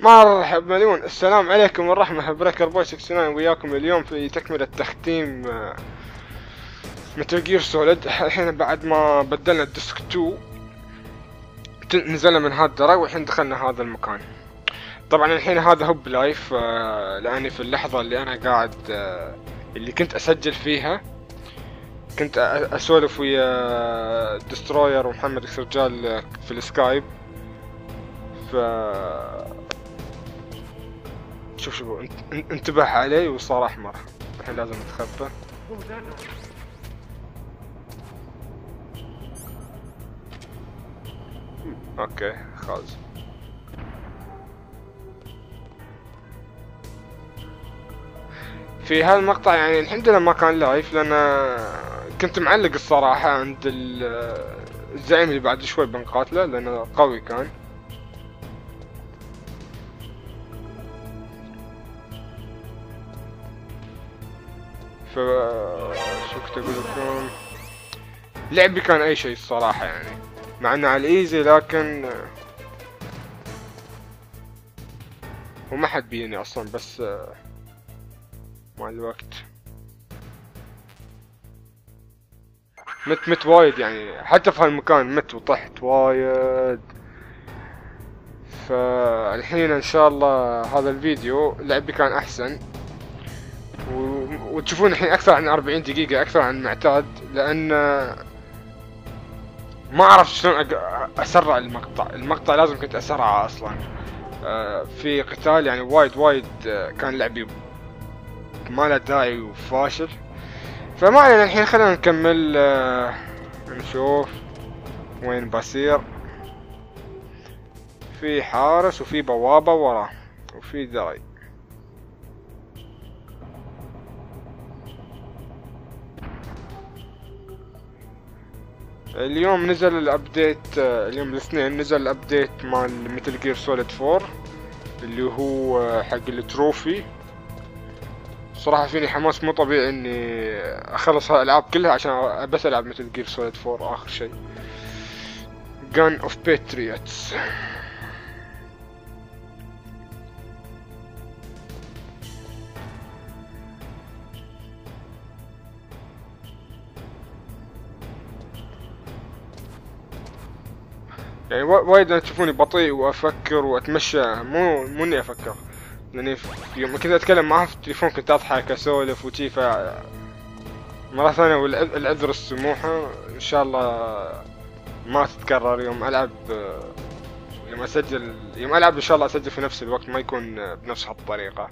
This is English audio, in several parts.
مرحبا مليون، السلام عليكم ورحمة بركر بوي 69 وياكم اليوم في تكملة تختيم متل جير سوليد. الحين بعد ما بدلنا الديسك 2 نزلنا من هذا الدرج والحين دخلنا هذا المكان. طبعا الحين هذا هو بلايف، لاني في اللحظة اللي انا قاعد اللي كنت اسجل فيها كنت اسولف ويا دستروير ومحمد اكس رجال في السكايب. ف شوف انتبه علي وصار احمر. الحين لازم نتخبى. اوكي خلاص. في هالمقطع يعني الحمد لله ما كان لايف، لان كنت معلق الصراحة عند الزعيم اللي بعد شوي بنقاتله لانه قوي كان. ف شو كنت اقول لكم، لعبي كان اي شيء الصراحة يعني، مع انه على الايزي لكن وما حد بيني اصلا، بس مع الوقت مت وايد يعني، حتى في هالمكان مت وطحت وايد. فالحين ان شاء الله هذا الفيديو لعبي كان احسن وتشوفون الحين اكثر عن 40 دقيقة، اكثر عن المعتاد، لان ما اعرف شلون اسرع المقطع لازم كنت اسرعه اصلا. في قتال يعني وايد كان لعبي ما له داعي وفاشل. فما علينا، الحين خلينا نكمل. نشوف وين بصير. في حارس وفي بوابة وراه وفي داي. اليوم نزل الابديت، اليوم الاثنين نزل الابديت مال متل جير سوليد 4 اللي هو حق التروفي. صراحة فيني حماس مو طبيعي اني اخلص هالالعاب كلها عشان بس العب مثل جير سوليد 4 اخر شيء. Gun of Patriots. يعني وايد تشوفوني بطيء وافكر واتمشى، مو اني افكر، لاني يوم كنت اتكلم معاه في التليفون كنت اضحك اسولف وشي. ف مرة ثانية والعذر السموحة ان شاء الله ما تتكرر. يوم العب يوم العب ان شاء الله اسجل في نفس الوقت، ما يكون بنفس هالطريقة.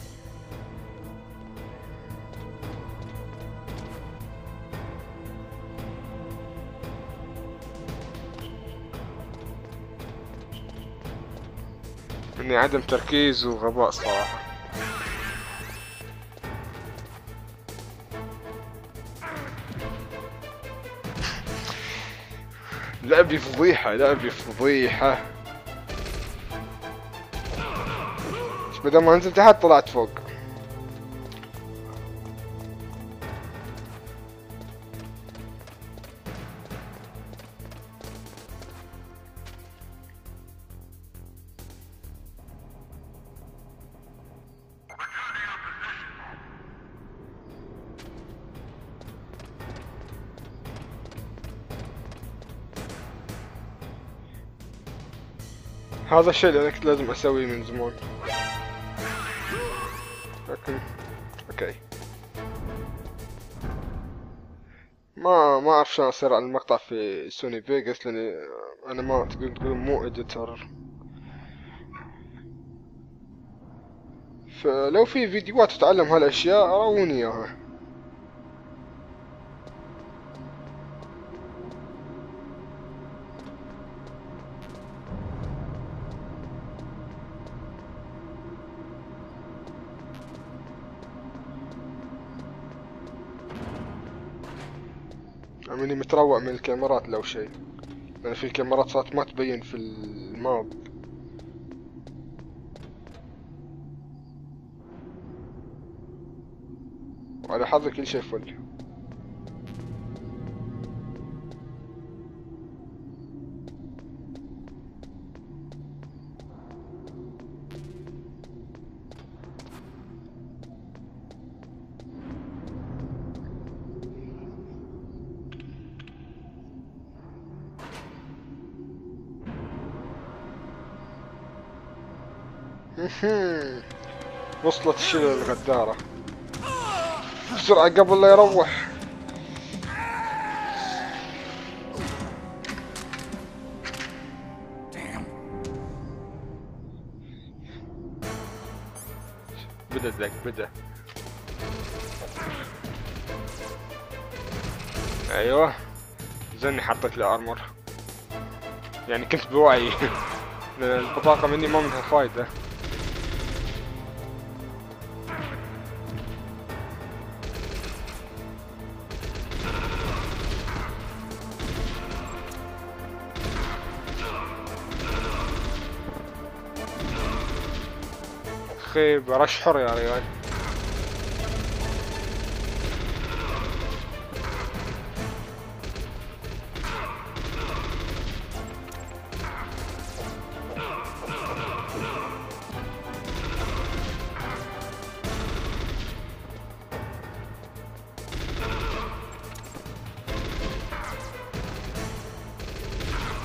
اني عدم تركيز وغباء صراحة. لعبي فضيحة، لعبي فضيحة. بدل ما نزلت تحت طلعت فوق. هذا الشيء اللي انا كنت لازم اسويه من زمان، لكن اوكي. ما اعرف شلون اصير على المقطع في سوني فيغاس، لاني انا ما تقول مو اديتر. فلو في فيديوهات تتعلم هالاشياء راوني اياها. اني متروع من الكاميرات لو شيء، لان في كاميرات صارت ما تبين في الماب. وعلى حظي كل شيء فل. وصلت الشلة الغدارة بسرعة قبل لا يروح. بدأ ذاك بدأ. ايوه زني حطيت له ارمر، يعني كنت بوعي. البطاقة مني ما منها فايدة. خيب رش حر يا ريال.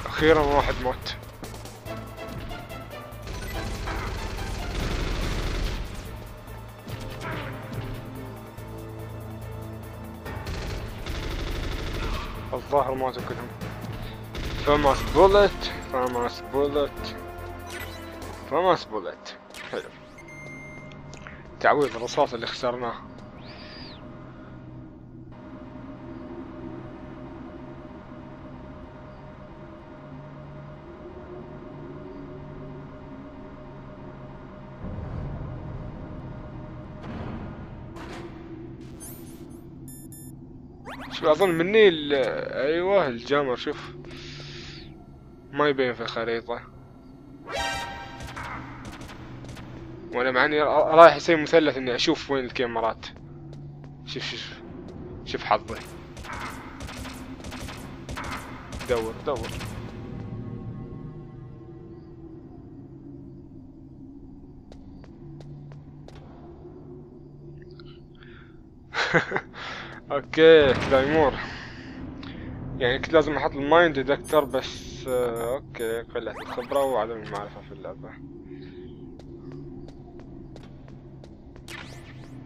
اخيرا واحد موت. الظاهر ماتوا كلهم. فماس بولت فماس بولت فماس بولت. حلو، تعويض الرصاص اللي خسرناه. شوف اظن مني ايوه الجامر، شوف ما يبين في الخريطة، وانا معني رايح اسوي مثلث اني اشوف وين الكاميرات. شوف حظي. دور دور. اوكي كلايمور، يعني كنت لازم احط المايند ديتكتور بس. اوكي قلة الخبرة وعدم المعرفة في اللعبة.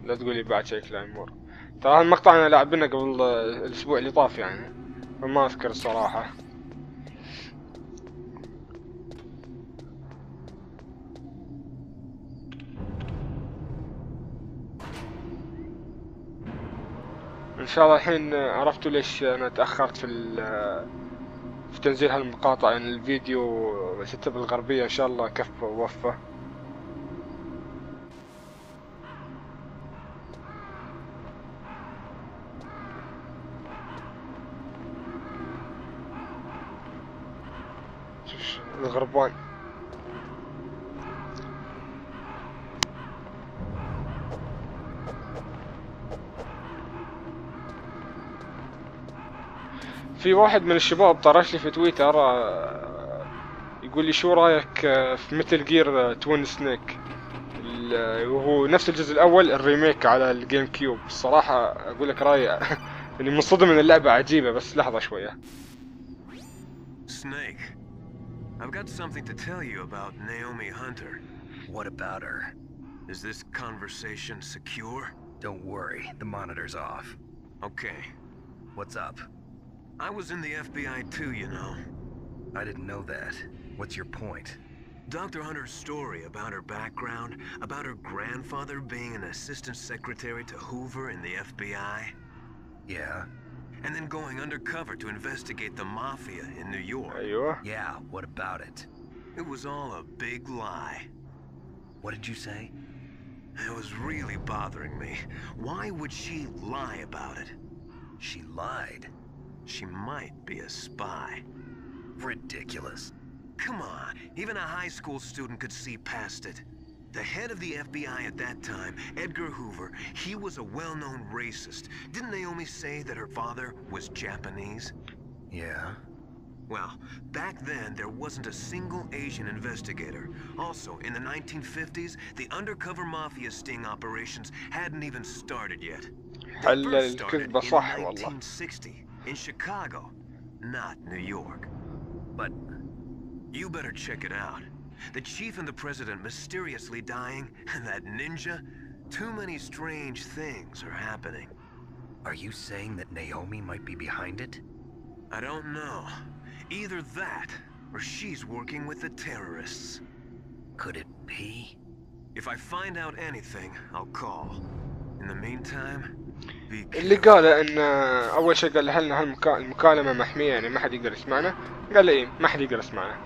لا تقولي بعد شيء كلايمور، ترى هالمقطع انا لاعبينه قبل الاسبوع اللي طاف يعني، فما اذكر الصراحة. ان شاء الله الحين عرفتوا ليش انا تأخرت في تنزيل هالمقاطع، يعني الفيديو ستة بالغربية ان شاء الله كفى ووفى. شوف الغربان. في واحد من الشباب طرش لي في تويتر يقول لي شو رايك في متل جير توين سنيك، وهو نفس الجزء الاول الريميك على الجيم كيوب. الصراحة اقول لك رايي اني منصدم ان اللعبة عجيبة، بس لحظة شوية. Snake, I've got something to tell you about Naomi Hunter. What about her? Is this conversation secure? Don't worry, the monitor's off. Okay. What's up? I was in the FBI too, you know. I didn't know that. What's your point? Dr. Hunter's story about her background, about her grandfather being an assistant secretary to Hoover in the FBI. Yeah? And then going undercover to investigate the mafia in New York. ايوه. Yeah, what about it? It was all a big lie. What did you say? It was really bothering me. Why would she lie about it? She lied. She might be a spy. Ridiculous. Come on, even a high school student could see past it. The head of the FBI at that time, Edgar Hoover, he was a well-known racist. Didn't Naomi say that her father was Japanese? Yeah. Well, back then there wasn't a single Asian investigator. Also, in the 1950s, the undercover mafia sting operations hadn't even started yet. They first started in 1960 in Chicago, not New York. But you better check it out. The chief and the president mysteriously dying, and that ninja. Too many strange things are happening. Are you saying that Naomi might be behind it? I don't know. Either that, or she's working with the terrorists. Could it be? If I find out anything, I'll call. In the meantime, be اللي قاله ان اول شيء قال هل المكالمة محمية يعني ما حد يقدر يسمعنا. قال لي ما حد يقدر يسمعنا.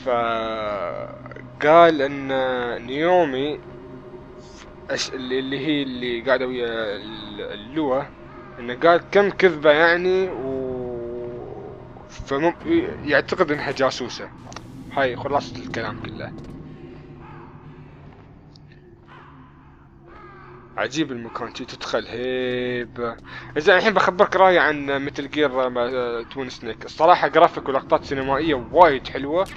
فقال ان نيومي اللي هي اللي قاعدة ويا اللواء انه قال كم كذبة يعني يعتقد انها جاسوسة. هاي خلاصة الكلام كله. عجيب المكان شي تدخل هيبة. إذا الحين بخبرك رأيي عن مثل جير توين سنيك. الصراحة جرافيك ولقطات سينمائية وايد حلوة.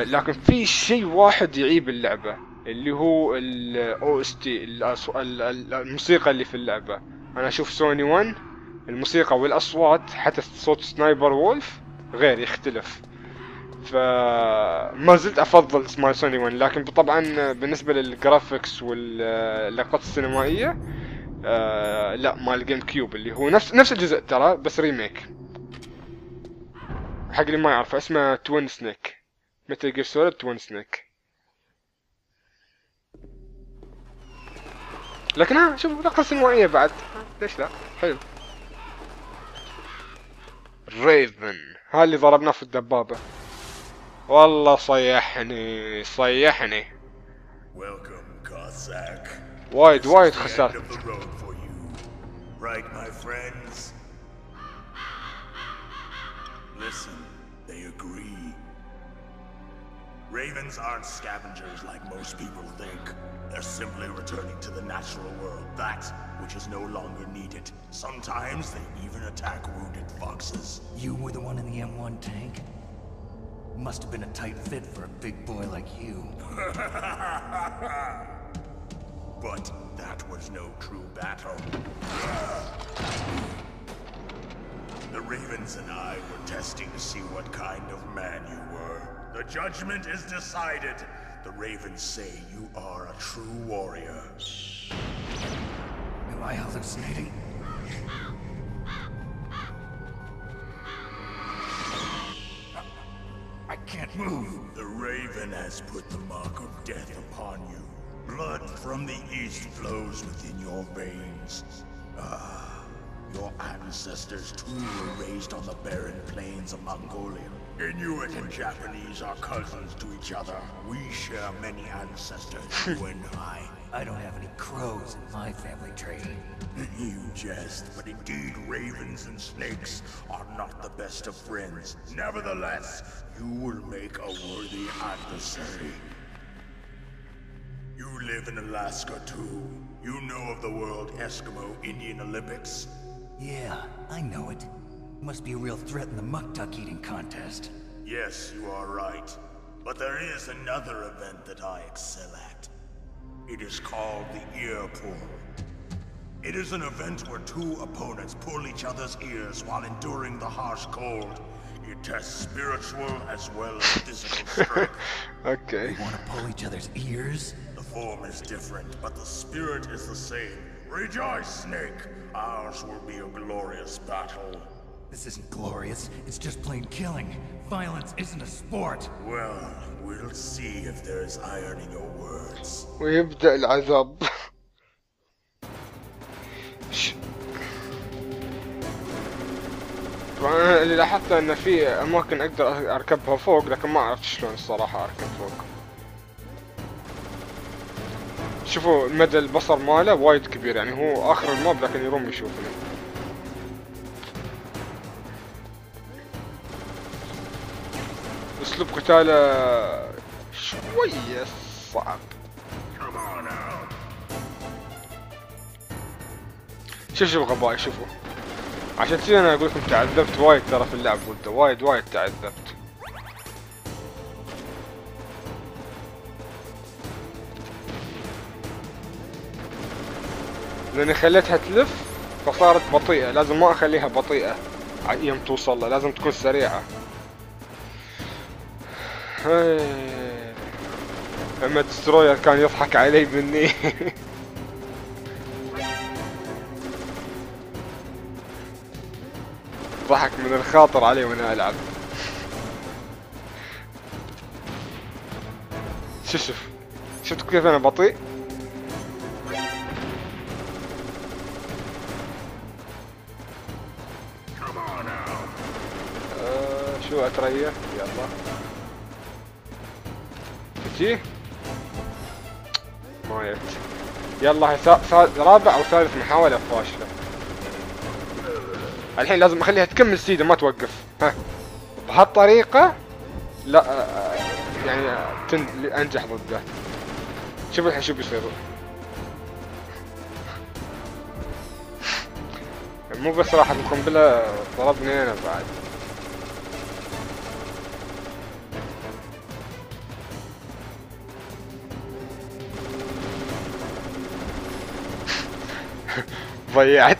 لكن في شيء واحد يعيب اللعبة اللي هو ال OST الموسيقى اللي في اللعبة. أنا أشوف سوني 1 الموسيقى والأصوات حتى صوت سنايبر وولف غير يختلف. فما زلت افضل مال سوني 1 لكن طبعا بالنسبه للجرافيكس واللقطات السينمائيه لا مال الجيم كيوب اللي هو نفس الجزء ترى بس ريميك. حق اللي ما يعرفه اسمه توين سنيك مثل جير سوليد توين سنيك. لكن شوف لقطة سينمائية بعد ليش لا حلو. ريفن ها اللي ضربناه في الدبابة والله صيحني. وايد خسرت. Right, my friends? Listen, they agree. Ravens aren't scavengers like most people think. They're simply returning to the natural world, that which is no longer needed. Sometimes they even attack wounded foxes. You were the one in the M1 tank? Must have been a tight fit for a big boy like you. But that was no true battle. The Ravens and I were testing to see what kind of man you were. The judgment is decided. The Ravens say you are a true warrior. Am I hallucinating? I can't move. The Raven has put the mark of death upon you. Blood from the east flows within your veins. Your ancestors too were raised on the barren plains of Mongolia. Inuit and Japanese are cousins to each other. We share many ancestors, you and I. I don't have any crows in my family tree. You jest, but indeed ravens and snakes are not the best of friends. Nevertheless, you will make a worthy adversary. You live in Alaska too. You know of the World Eskimo Indian Olympics? Yeah, I know it. Must be a real threat in the muck-duck eating contest. Yes, you are right. But there is another event that I excel at. It is called the ear pull. It is an event where two opponents pull each other's ears while enduring the harsh cold. It tests spiritual as well as physical strength. Okay. You want to pull each other's ears? The form is different, but the spirit is the same. Rejoice, Snake! Ours will be a glorious battle. This isn't glorious. It's just plain killing. Violence isn't a sport. Well, we'll see if there's iron in your words. ويبدأ العذاب. طبعا اللي لاحظته ان في اماكن اقدر اركبها فوق لكن ما عرفت شلون الصراحة اركب فوق. شوفوا مدى البصر ماله وايد كبير يعني هو اخر الماب لكن يروم يشوفني. اسلوب قتاله شوية صعب. شوف غباء شوفوا. عشان كذا انا اقول لكم تعذبت وايد ترى في اللعب ولده وايد تعذبت. لاني خليتها تلف فصارت بطيئة. لازم ما اخليها بطيئة يوم توصل له لازم تكون سريعة. اما دستروير كان يضحك علي مني. ضحك من الخاطر علي وانا العب. شفت كيف انا بطيء؟ شو اتريح؟ يلا تجي ما يت. يلا هي رابع او ثالث محاولة فاشلة. الحين لازم اخليها تكمل سيدة ما توقف. ها بهالطريقة لا يعني انجح ضده. شوف الحين شو بيصير. مو بس راح القنبلة ضربني انا بعد. ضيعت.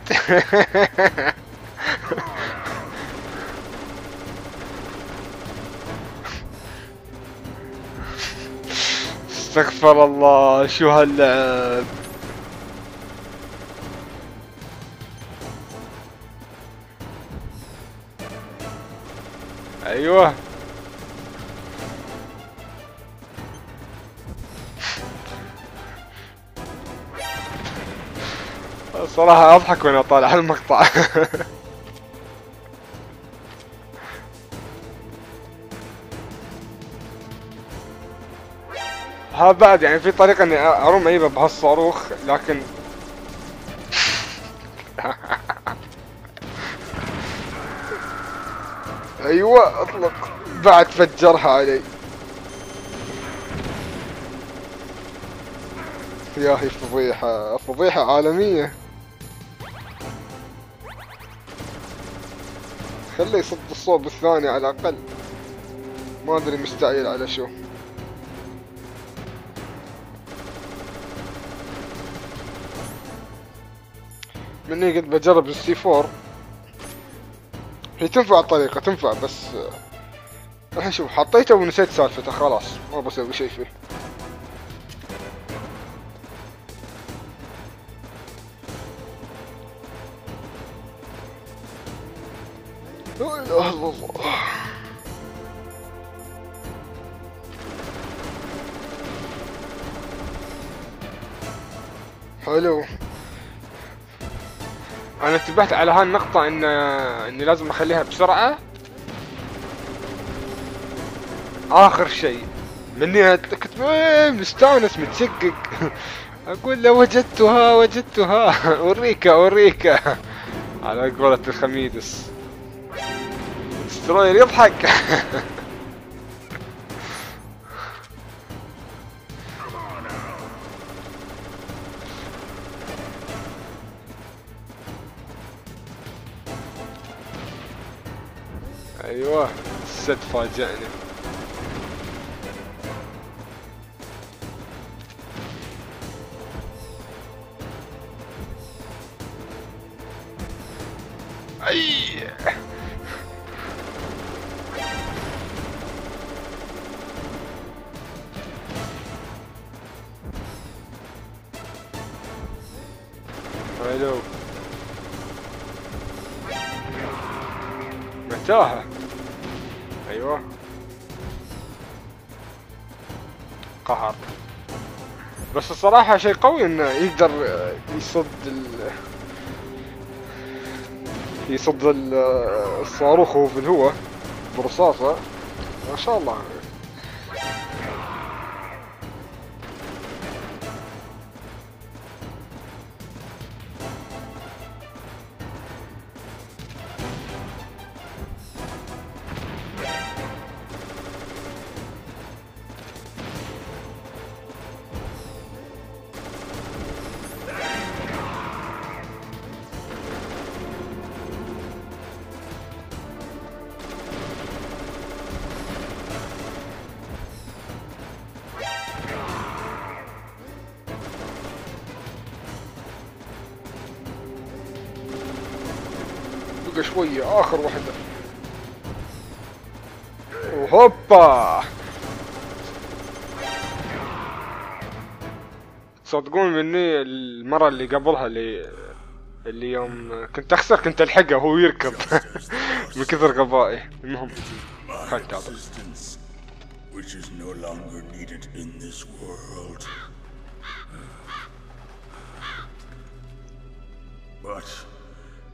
استغفر الله شو هاللعب. ايوه صراحة اضحك وانا طالع المقطع. ها بعد يعني في طريقة اني ارم ايبه بهالصاروخ لكن ايوه اطلق بعد فجرها علي. ياهي فضيحة فضيحة عالمية. خليه يصد الصوب الثاني على الاقل. ما ادري مستعجل على شو. مني قد بجرب السي 4. هي تنفع الطريقة تنفع بس الحين شوف حطيته ونسيت سالفته خلاص ما بسوي شي فيه. لا اله الا الله. حلو. انا انتبهت على هالنقطة اني لازم اخليها بسرعة اخر شيء. مني كنت مستانس متشقق. اقول له وجدتها اوريكا على قولة الخميدس. ستروير يضحك. ايوه السد فاجأني. اي حلو متاهة. ايوه قهر. بس الصراحة شيء قوي انه يقدر يصد الصاروخ وهو في الهواء برصاصة. ما شاء الله. بقى شوية آخر واحدة. وهوبا تصدقون مني المرة اللي قبلها اللي يوم كنت اخسر كنت الحقه وهو يركض من كثر غبائي. المهم خلنا نتابع. Which is no longer needed in this world. But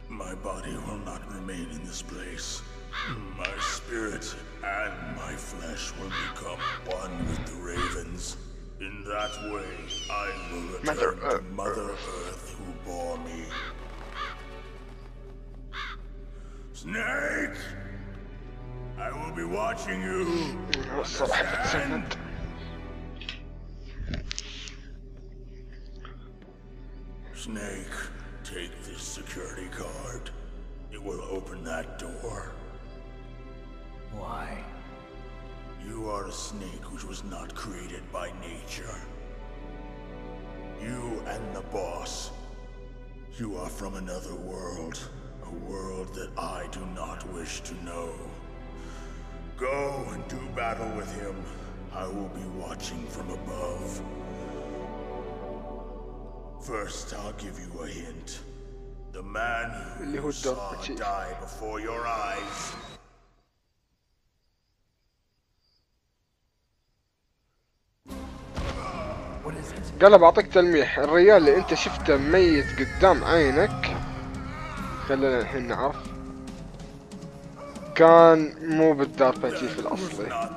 my body will not remain in this place. My spirit and my flesh will become one with the ravens. In that way, I will return to Mother Earth who bore me. Snake! I will be watching you. Snake, take this security card. It will open that door. Why? You are a snake which was not created by nature. You and the boss. You are from another world. A world that I do not wish to know. Go and do battle with him. I will be watching from above. First, I'll give you a hint. The man who you saw die before your eyes. قال بعطيك تلميح. الرجال اللي انت شفته ميت قدام عينك، خلينا الحين نعرف، كان مو بالداربا تشيف الاصلي،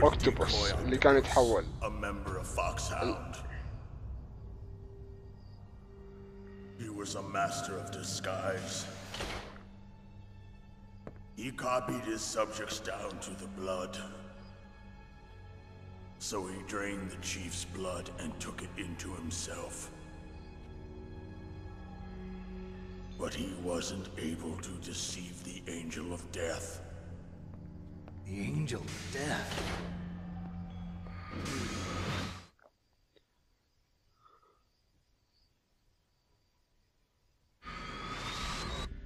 اوكتوبوس اللي كان يتحول. He was a master of disguise. He copied his subjects down to the blood. So he drained the chief's blood and took it into himself. But he wasn't able to deceive the Angel of Death. The Angel of Death?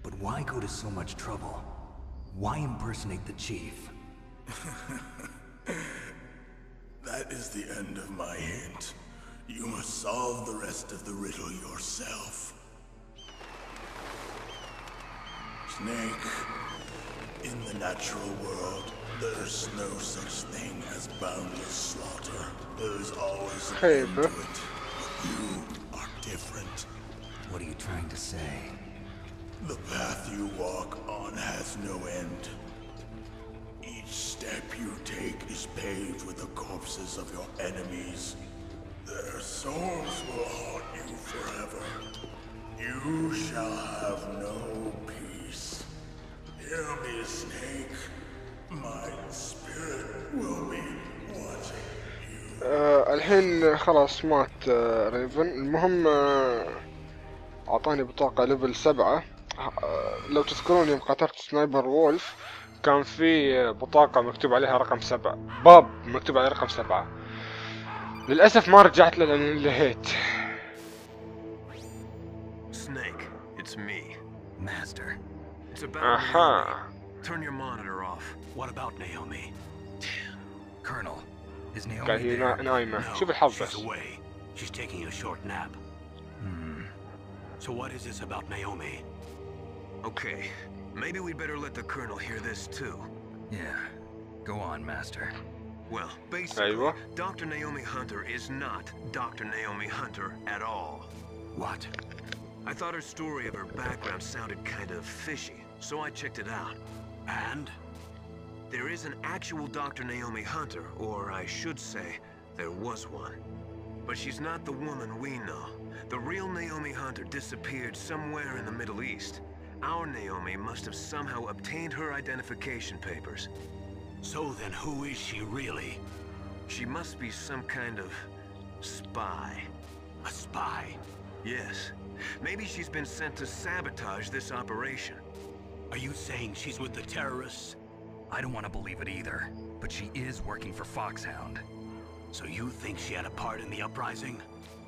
But why go to so much trouble? Why impersonate the chief? That is the end of my hint. You must solve the rest of the riddle yourself. Snake, in the natural world, there's no such thing as boundless slaughter. There's always an end to it. But you are different. What are you trying to say? The path you walk on has no end. Each step you take is paved with the corpses of your enemies. Their souls will haunt you forever. You shall have no peace. Hear me, Snake. My spirit will be watching you. الحين خلاص مات ريفن. المهم اعطاني بطاقة ليفل 7. لو تذكرون يوم قاتلت سنايبر وولف كان في بطاقة مكتوب عليها رقم 7، باب مكتوب عليه رقم 7. للأسف ما رجعت له لأن انتهيت. Snake, it's me. Master. It's about Naomi. Turn your monitor off. What about Naomi? Colonel, is Naomi هي نايمة. شوف الحظ بس. She's away. She's taking a short nap. So what is this about Naomi? Okay, maybe we'd better let the Colonel hear this too. Yeah, go on, Master. Well, basically, Dr. Naomi Hunter is not Dr. Naomi Hunter at all. What? I thought her story of her background sounded kind of fishy, so I checked it out. And? There is an actual Dr. Naomi Hunter, or I should say, there was one. But she's not the woman we know. The real Naomi Hunter disappeared somewhere in the Middle East. Our Naomi must have somehow obtained her identification papers. So then who is she really? She must be some kind of spy. A spy? Yes. Maybe she's been sent to sabotage this operation. Are you saying she's with the terrorists? I don't want to believe it either, but she is working for Foxhound. So you think she had a part in the uprising?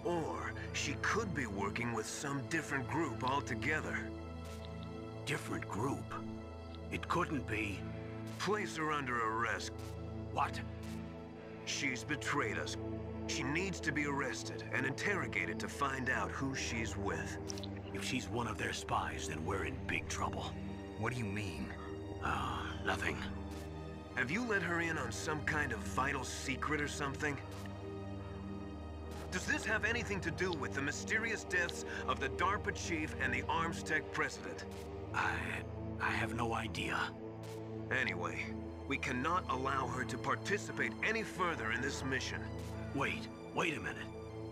Or she could be working with some different group altogether. Different group? It couldn't be. Place her under arrest. What? She's betrayed us. She needs to be arrested and interrogated to find out who she's with. If she's one of their spies, then we're in big trouble. What do you mean? Nothing. Have you let her in on some kind of vital secret or something? Does this have anything to do with the mysterious deaths of the DARPA chief and the Armstech president? I have no idea. Anyway, we cannot allow her to participate any further in this mission. Wait a minute.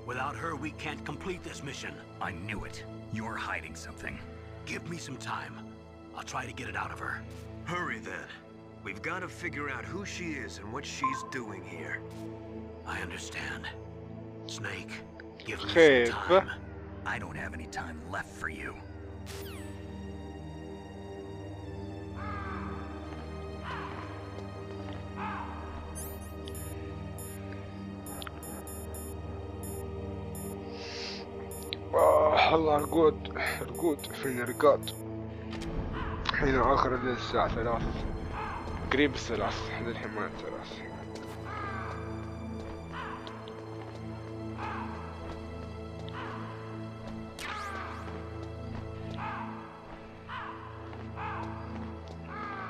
Without her, we can't complete this mission. I knew it. You're hiding something. Give me some time. I'll try to get it out of her. Hurry then. We've got to figure out who she is and what she's doing here. I understand. Snake, give me خيب. some time. I don't have any time left for you. الله رقود فيني رقاد. الحين آخر الليل الساعة 3 قريب 3 للحين ما 3.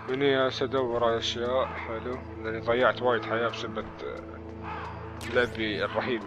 هني أدور على أشياء حلو لأني ضيعت وايد حياة بسبب لعبي الرهيب.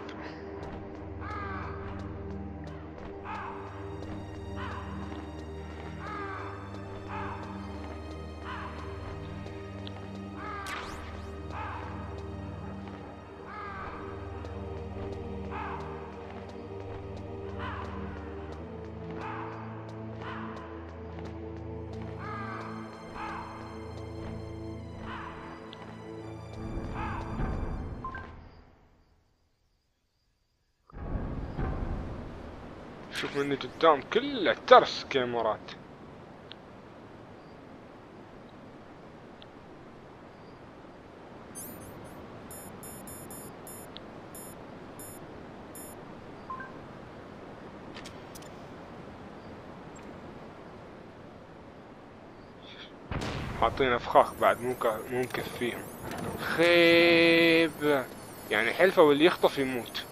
شوف مني قدام كله ترس كاميرات. حاطين افخاخ بعد مو مكفيهم. خيب يعني حلفة واللي يخطف يموت.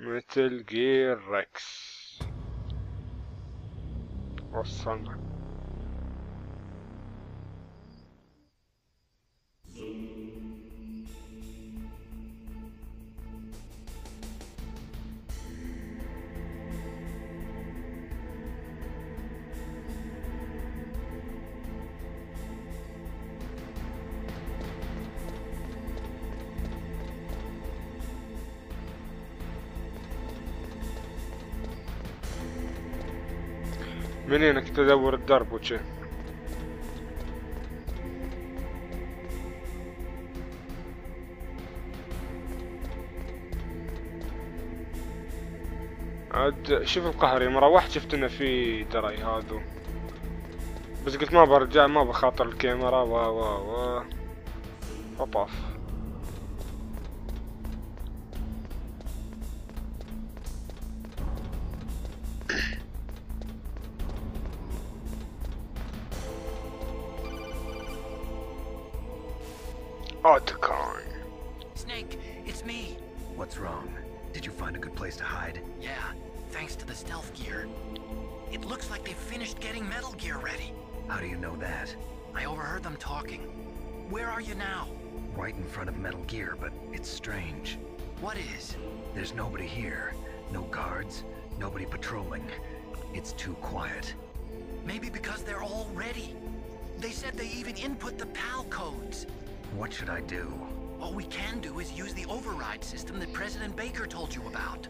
مثل جير ريكس وصلنا. من هنا كنت ادور الدرب وشي. عاد شوف القهري مروحت شفت انه في دري هذا بس قلت ما برجع ما بخاطر الكاميرا و فطاف. Snake, it's me. What's wrong? Did you find a good place to hide? Yeah, thanks to the stealth gear. It looks like they've finished getting Metal Gear ready. How do you know that? I overheard them talking. Where are you now? Right in front of Metal Gear, but it's strange. What is? There's nobody here. No guards, nobody patrolling. It's too quiet. Maybe because they're all ready. They said they even input the PAL codes. What should I do? All we can do is use the override system that President Baker told you about.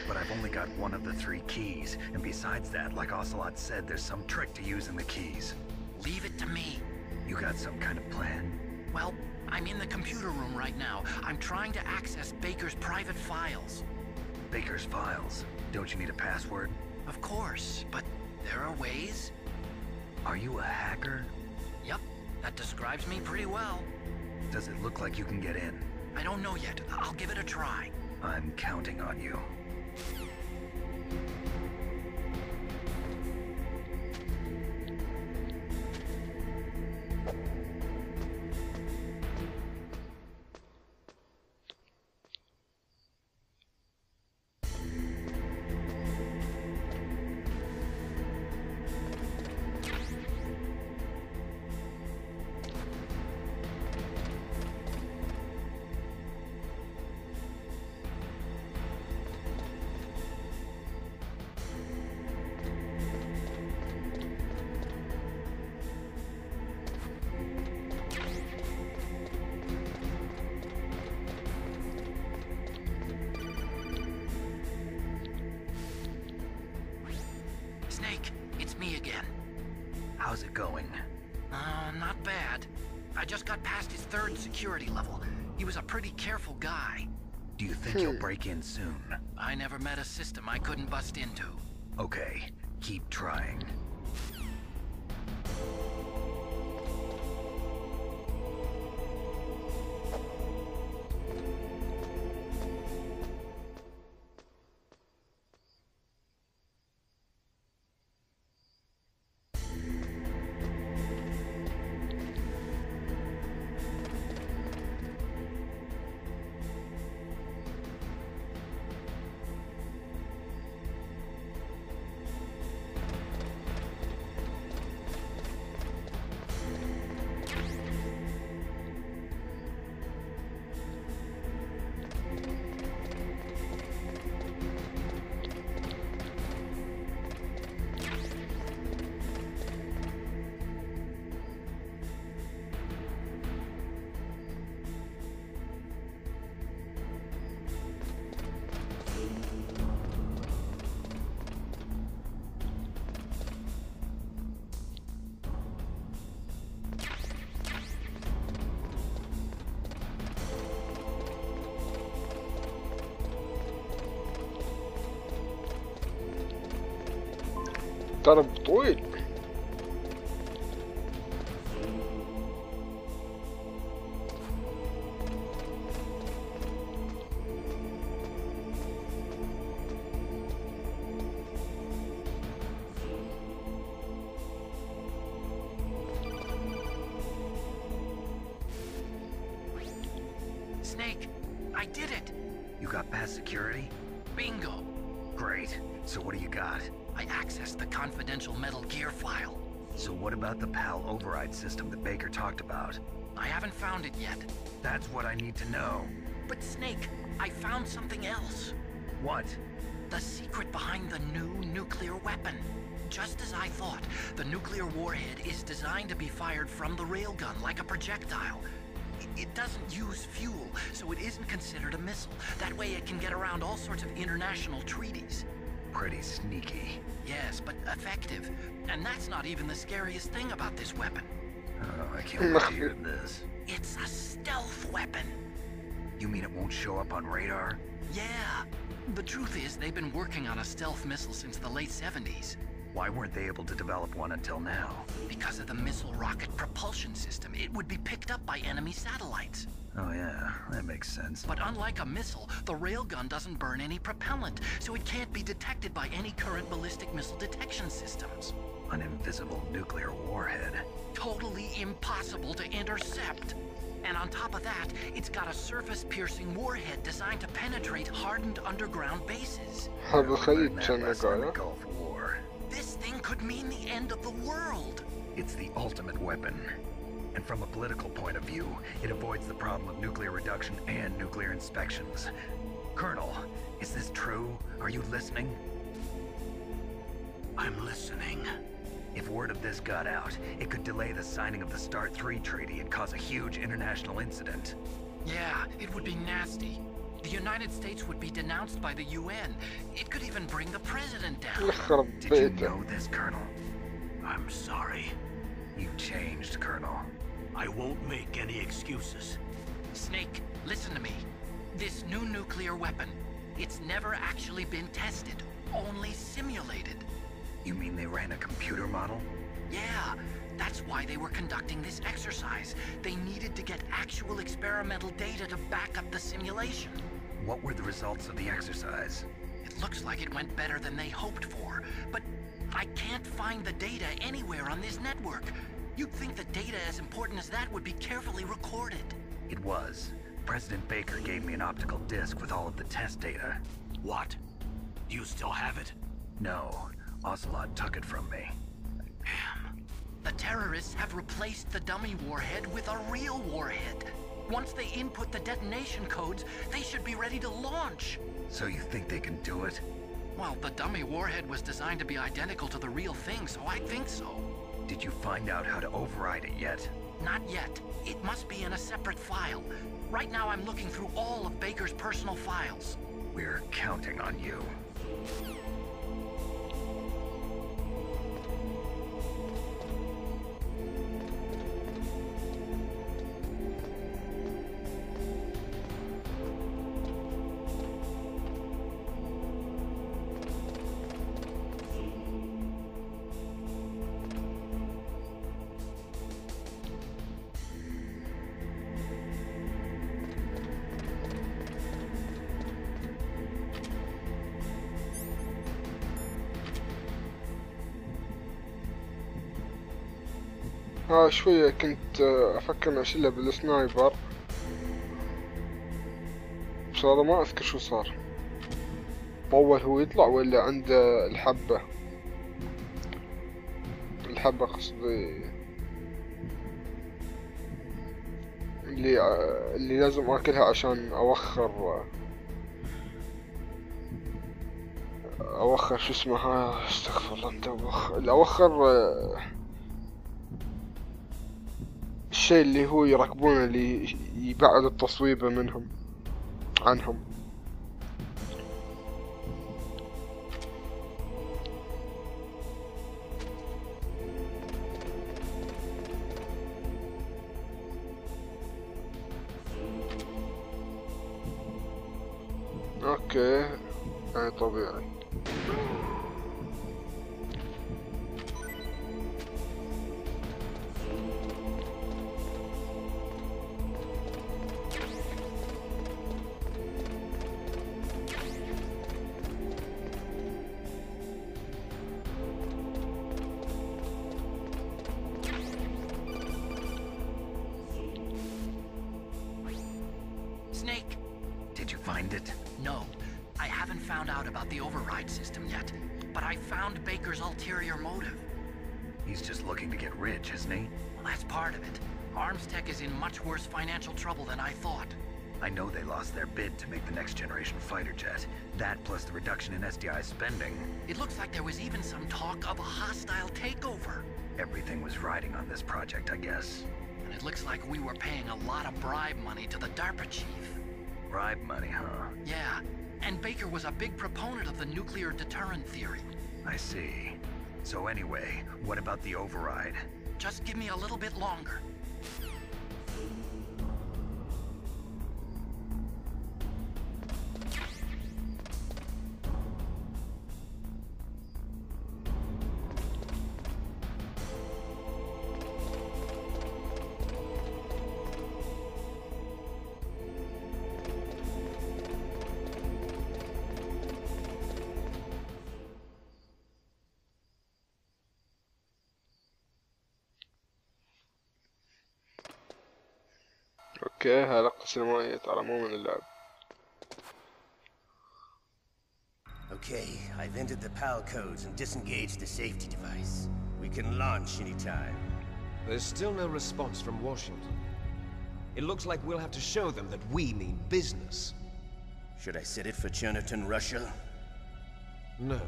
But I've only got one of the 3 keys, and besides that, like Ocelot said, there's some trick to using the keys. Leave it to me. You got some kind of plan? Well, I'm in the computer room right now. I'm trying to access Baker's private files. Baker's files? Don't you need a password? Of course, but there are ways. Are you a hacker? Yep, that describes me pretty well. Does it look like you can get in? I don't know yet. I'll give it a try. I'm counting on you. Snake, it's me again. How's it going? Not bad. I just got past his 3rd security level. He was a pretty careful guy. Do you think you'll break in soon? I never met a system I couldn't bust into. Okay, keep trying. ضرب طويل. Snake, I did it! You got past security? Bingo! Great. So what do you got? I accessed the confidential Metal Gear file. So what about the PAL override system that Baker talked about? I haven't found it yet. That's what I need to know. But Snake, I found something else. What? The secret behind the new nuclear weapon. Just as I thought, the nuclear warhead is designed to be fired from the railgun like a projectile. It doesn't use fuel, so it isn't considered a missile. That way it can get around all sorts of international treaties. Pretty sneaky. Yes, but effective. And that's not even the scariest thing about this weapon. Oh, I can't wait to hear this. It's a stealth weapon. You mean it won't show up on radar? Yeah. The truth is, they've been working on a stealth missile since the late 70s. Why weren't they able to develop one until now? Because of the missile rocket propulsion system, it would be picked up by enemy satellites. Oh yeah, that makes sense. But unlike a missile, the railgun doesn't burn any propellant, so it can't be detected by any current ballistic missile detection systems. An invisible nuclear warhead. Totally impossible to intercept. And on top of that, it's got a surface-piercing warhead designed to penetrate hardened underground bases. The Gulf War. This thing could mean the end of the world. It's the ultimate weapon. And from a political point of view, it avoids the problem of nuclear reduction and nuclear inspections. Colonel, is this true? Are you listening? I'm listening. If word of this got out, it could delay the signing of the START 3 treaty and cause a huge international incident. Yeah, it would be nasty. The United States would be denounced by the UN. It could even bring the president down. Did you know this, Colonel? I'm sorry. You've changed, Colonel. I won't make any excuses. Snake, listen to me. This new nuclear weapon, it's never actually been tested, only simulated. You mean they ran a computer model? Yeah, that's why they were conducting this exercise. They needed to get actual experimental data to back up the simulation. What were the results of the exercise? It looks like it went better than they hoped for, but I can't find the data anywhere on this network. You'd think that data as important as that would be carefully recorded. It was. President Baker gave me an optical disc with all of the test data. What? Do you still have it? No, Ocelot took it from me. Damn. The terrorists have replaced the dummy warhead with a real warhead. Once they input the detonation codes, they should be ready to launch. So you think they can do it? Well, the dummy warhead was designed to be identical to the real thing, so I think so. Did you find out how to override it yet? Not yet. It must be in a separate file. Right now I'm looking through all of Baker's personal files. We're counting on you. شوية كنت أفكر أشيلها بالسنايبر، بس هذا ما أذكر شو صار. أول هو يطلع ولا عند الحبة قصدي اللي لازم أكلها عشان أوخر شو اسمها، استغفر الله انت أوخر الشيء اللي هو يركبونه اللي يبعد التصويبة عنهم. اوكي يعني طبيعي. Snake! Did you find it? No. I haven't found out about the override system yet, but I found Baker's ulterior motive. He's just looking to get rich, isn't he? Well, that's part of it. Armstech is in much worse financial trouble than I thought. I know they lost their bid to make the next generation fighter jet. That plus the reduction in SDI spending. It looks like there was even some talk of a hostile takeover. Everything was riding on this project, I guess. And it looks like we were paying a lot of bribe money to the DARPA chief. Bribe money, huh? Yeah, and Baker was a big proponent of the nuclear deterrent theory. I see. So anyway, what about the override? Just give me a little bit longer. اوكي هلقة سينمائية على مو من اللعب. Okay, I've entered the PAL codes and disengaged the safety device. We can launch anytime. There's still no response from Washington. It looks like we'll have to show them that we mean business. Should I set it for Cherniton, Russia? No,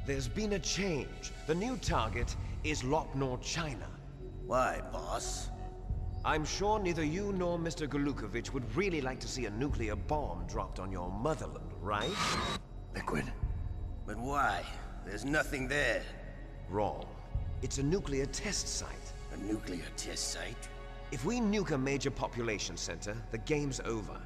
there's been a change. The new target is Lopnor, China. Why, boss? I'm sure neither you nor Mr. Golukovich would really like to see a nuclear bomb dropped on your motherland, right? Liquid. But why? There's nothing there. Wrong. It's a nuclear test site. A nuclear test site? If we nuke a major population center, the game's over.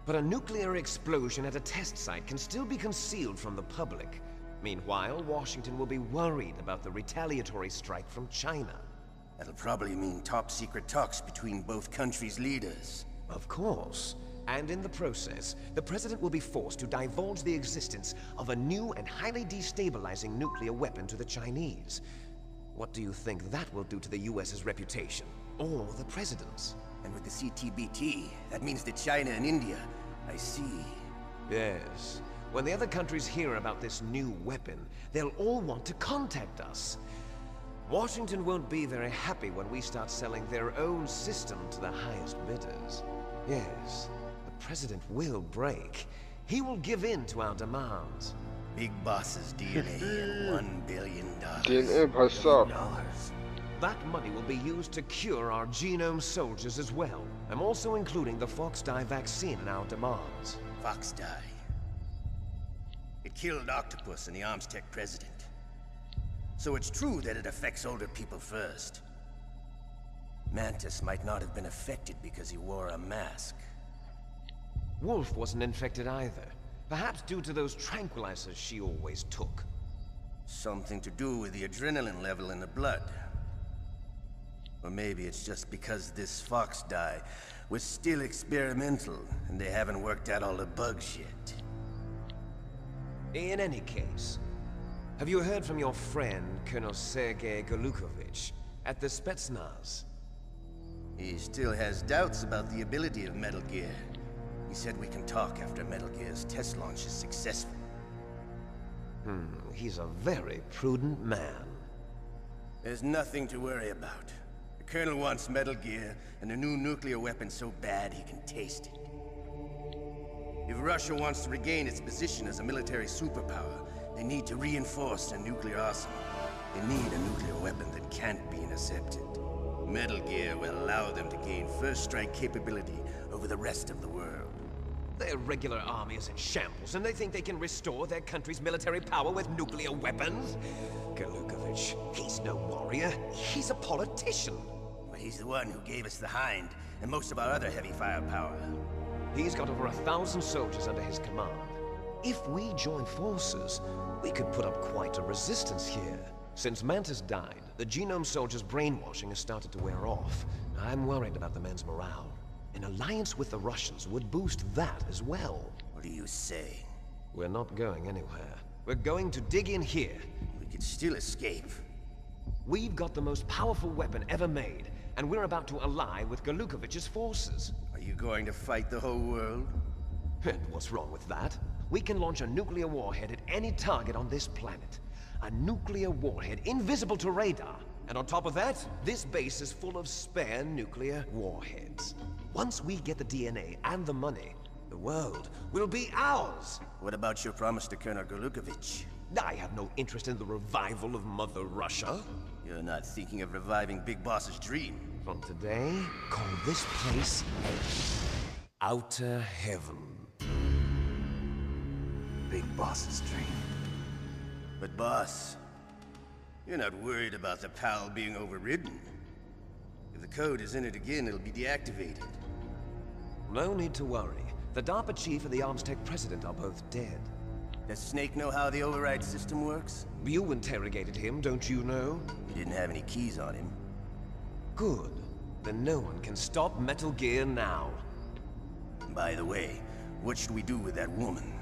But a nuclear explosion at a test site can still be concealed from the public. Meanwhile, Washington will be worried about the retaliatory strike from China. That'll probably mean top-secret talks between both countries' leaders. Of course. And in the process, the president will be forced to divulge the existence of a new and highly destabilizing nuclear weapon to the Chinese. What do you think that will do to the US's reputation? Or the president's? And with the CTBT, that means that China and India. I see. Yes. When the other countries hear about this new weapon, they'll all want to contact us. Washington won't be very happy when we start selling their own system to the highest bidders. Yes, the president will break. He will give in to our demands. Big Boss's DNA and $1 billion. DNA بهالسعر. That money will be used to cure our genome soldiers as well. I'm also including the Fox-Die vaccine in our demands. Fox-Die. It killed Octopus and the Armstech president. So it's true that it affects older people first. Mantis might not have been affected because he wore a mask. Wolf wasn't infected either. Perhaps due to those tranquilizers she always took. Something to do with the adrenaline level in the blood. Or maybe it's just because this Fox-Die was still experimental and they haven't worked out all the bugs yet. In any case, have you heard from your friend, Colonel Sergei Golukovich, at the Spetsnaz? He still has doubts about the ability of Metal Gear. He said we can talk after Metal Gear's test launch is successful. He's a very prudent man. There's nothing to worry about. The Colonel wants Metal Gear and a new nuclear weapon so bad he can taste it. If Russia wants to regain its position as a military superpower, they need to reinforce their nuclear arsenal. They need a nuclear weapon that can't be intercepted. Metal Gear will allow them to gain first strike capability over the rest of the world. Their regular army is in shambles, and they think they can restore their country's military power with nuclear weapons? Golukovich, he's no warrior. He's a politician. But he's the one who gave us the Hind and most of our other heavy firepower. He's got over 1,000 soldiers under his command. If we join forces, we could put up quite a resistance here. Since Mantis died, the genome soldiers' brainwashing has started to wear off. I'm worried about the men's morale. An alliance with the Russians would boost that as well. What are you saying? We're not going anywhere. We're going to dig in here. We could still escape. We've got the most powerful weapon ever made, and we're about to ally with Golukovich's forces. Are you going to fight the whole world? And what's wrong with that? We can launch a nuclear warhead at any target on this planet. A nuclear warhead invisible to radar. And on top of that, this base is full of spare nuclear warheads. Once we get the DNA and the money, the world will be ours! What about your promise to Colonel Golukovich? I have no interest in the revival of Mother Russia. You're not thinking of reviving Big Boss's dream. From today, call this place Outer Heaven. Big Boss's dream. But boss, you're not worried about the PAL being overridden. If the code is entered again, it'll be deactivated. No need to worry. The DARPA chief and the Armstech president are both dead. Does Snake know how the override system works? You interrogated him, don't you know? He didn't have any keys on him. Good. Then no one can stop Metal Gear now. By the way, what should we do with that woman?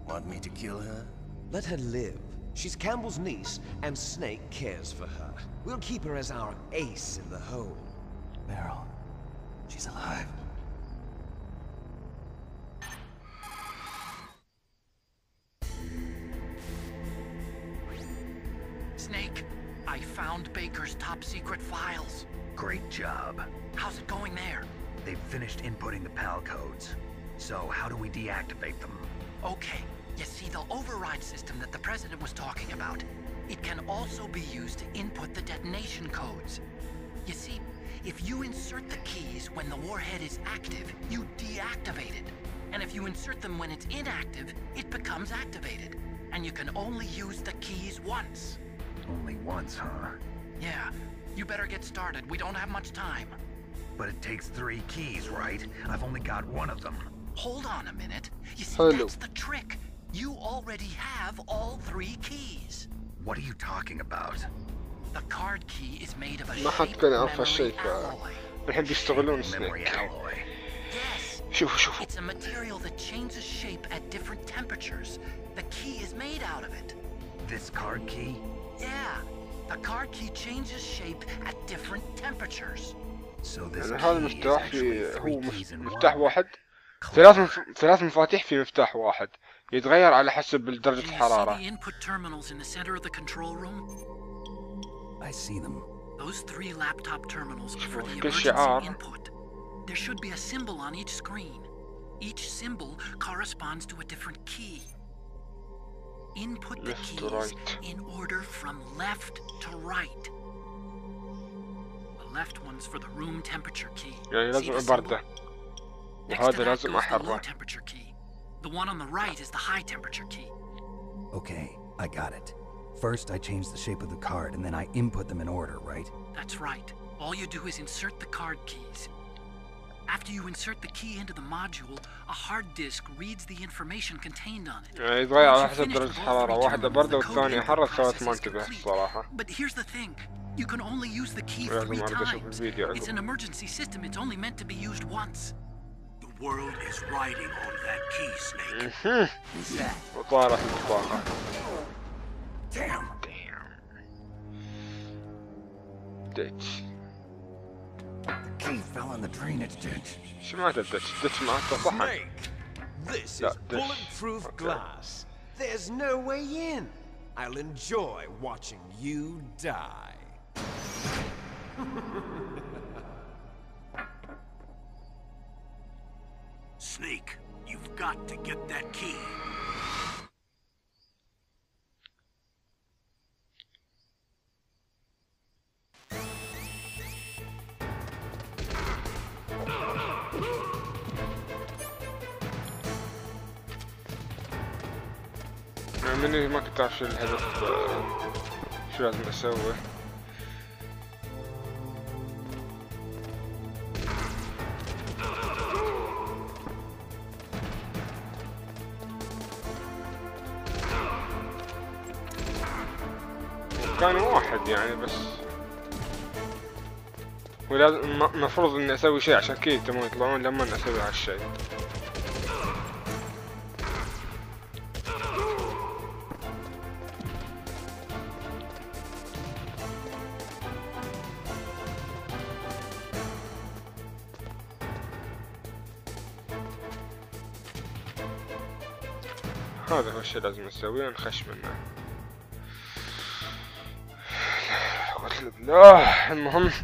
Want me to kill her? Let her live. She's Campbell's niece, and Snake cares for her. We'll keep her as our ace in the hole. Meryl, she's alive. Snake, I found Baker's top-secret files. Great job. How's it going there? They've finished inputting the PAL codes. So how do we deactivate them? Okay, you see the override system that the President was talking about. It can also be used to input the detonation codes. You see, if you insert the keys when the warhead is active, you deactivate it. And if you insert them when it's inactive, it becomes activated. And you can only use the keys once. Only once, huh? Yeah, you better get started. We don't have much time. But it takes 3 keys, right? I've only got one of them. Hold on a minute. You see, Hello. that's the trick. You already have all 3 keys. What are you talking about? The card key is made of a ما حد shape كان يعرف memory هالشيء alloy. الحين بيستغلون Memory سنيك. alloy. Yes. شوفوا It's a material that changes shape at different temperatures. The key is made out of it. This card key? Yeah. The card key changes shape at different temperatures. So this يعني هذا key is المفتاح actually في 3 هو keys in مفتاح one. واحد. Clever. ثلاث مفاتيح في مفتاح واحد، يتغير على حسب درجة Do you see الحرارة. the input terminals in the center of the control room? I see them. Those 3 laptop terminals are for the كل emergency شعار. input. There should be a symbol on each screen. Each symbol corresponds to a different key. Input the Left to keys right. in order from left to right. The left one's for the room temperature key. يعني See the لازم symbol? باردة، Next to وهذا that لازم goes the low أحرة. temperature key. The one on the right is the high temperature key. Okay, I got it. First, I change the shape of the card, and then I input them in order, right? That's right. All you do is insert the card keys. After you insert the key into the module, a hard disk reads the information contained on it. يعني يتغير Once على you're حسب finished درجة with all الحرارة، 3 واحدة terminals, باردة the code والثانية input حارة. process سويت ما is انتبه complete. الصراحة. But here's the thing. You can only use the key لازم 3 أرجع أشوف times. الفيديو It's عقب. an emergency system. It's only meant to be used once. The world is riding on that key, Snake. Who's that? وطارت البطاقة. Damn! ديتش. The key fell in the drainage ditch. شو معناته الديتش؟ الديتش معناته صحن. Snake! This No, is this- bulletproof okay. glass. There's no way in. I'll enjoy watching you die. Snake, you've got to get that key. مني ما كنت أعرف شو الهدف، شو لازم أسوي. كان واحد يعني بس، ولازم مفروض إني أسوي شيء عشان كذا يتمون يطلعون لما أسوي هالشيء. هذا هو الشيء لازم نسويه، نخش منه. لا، المهم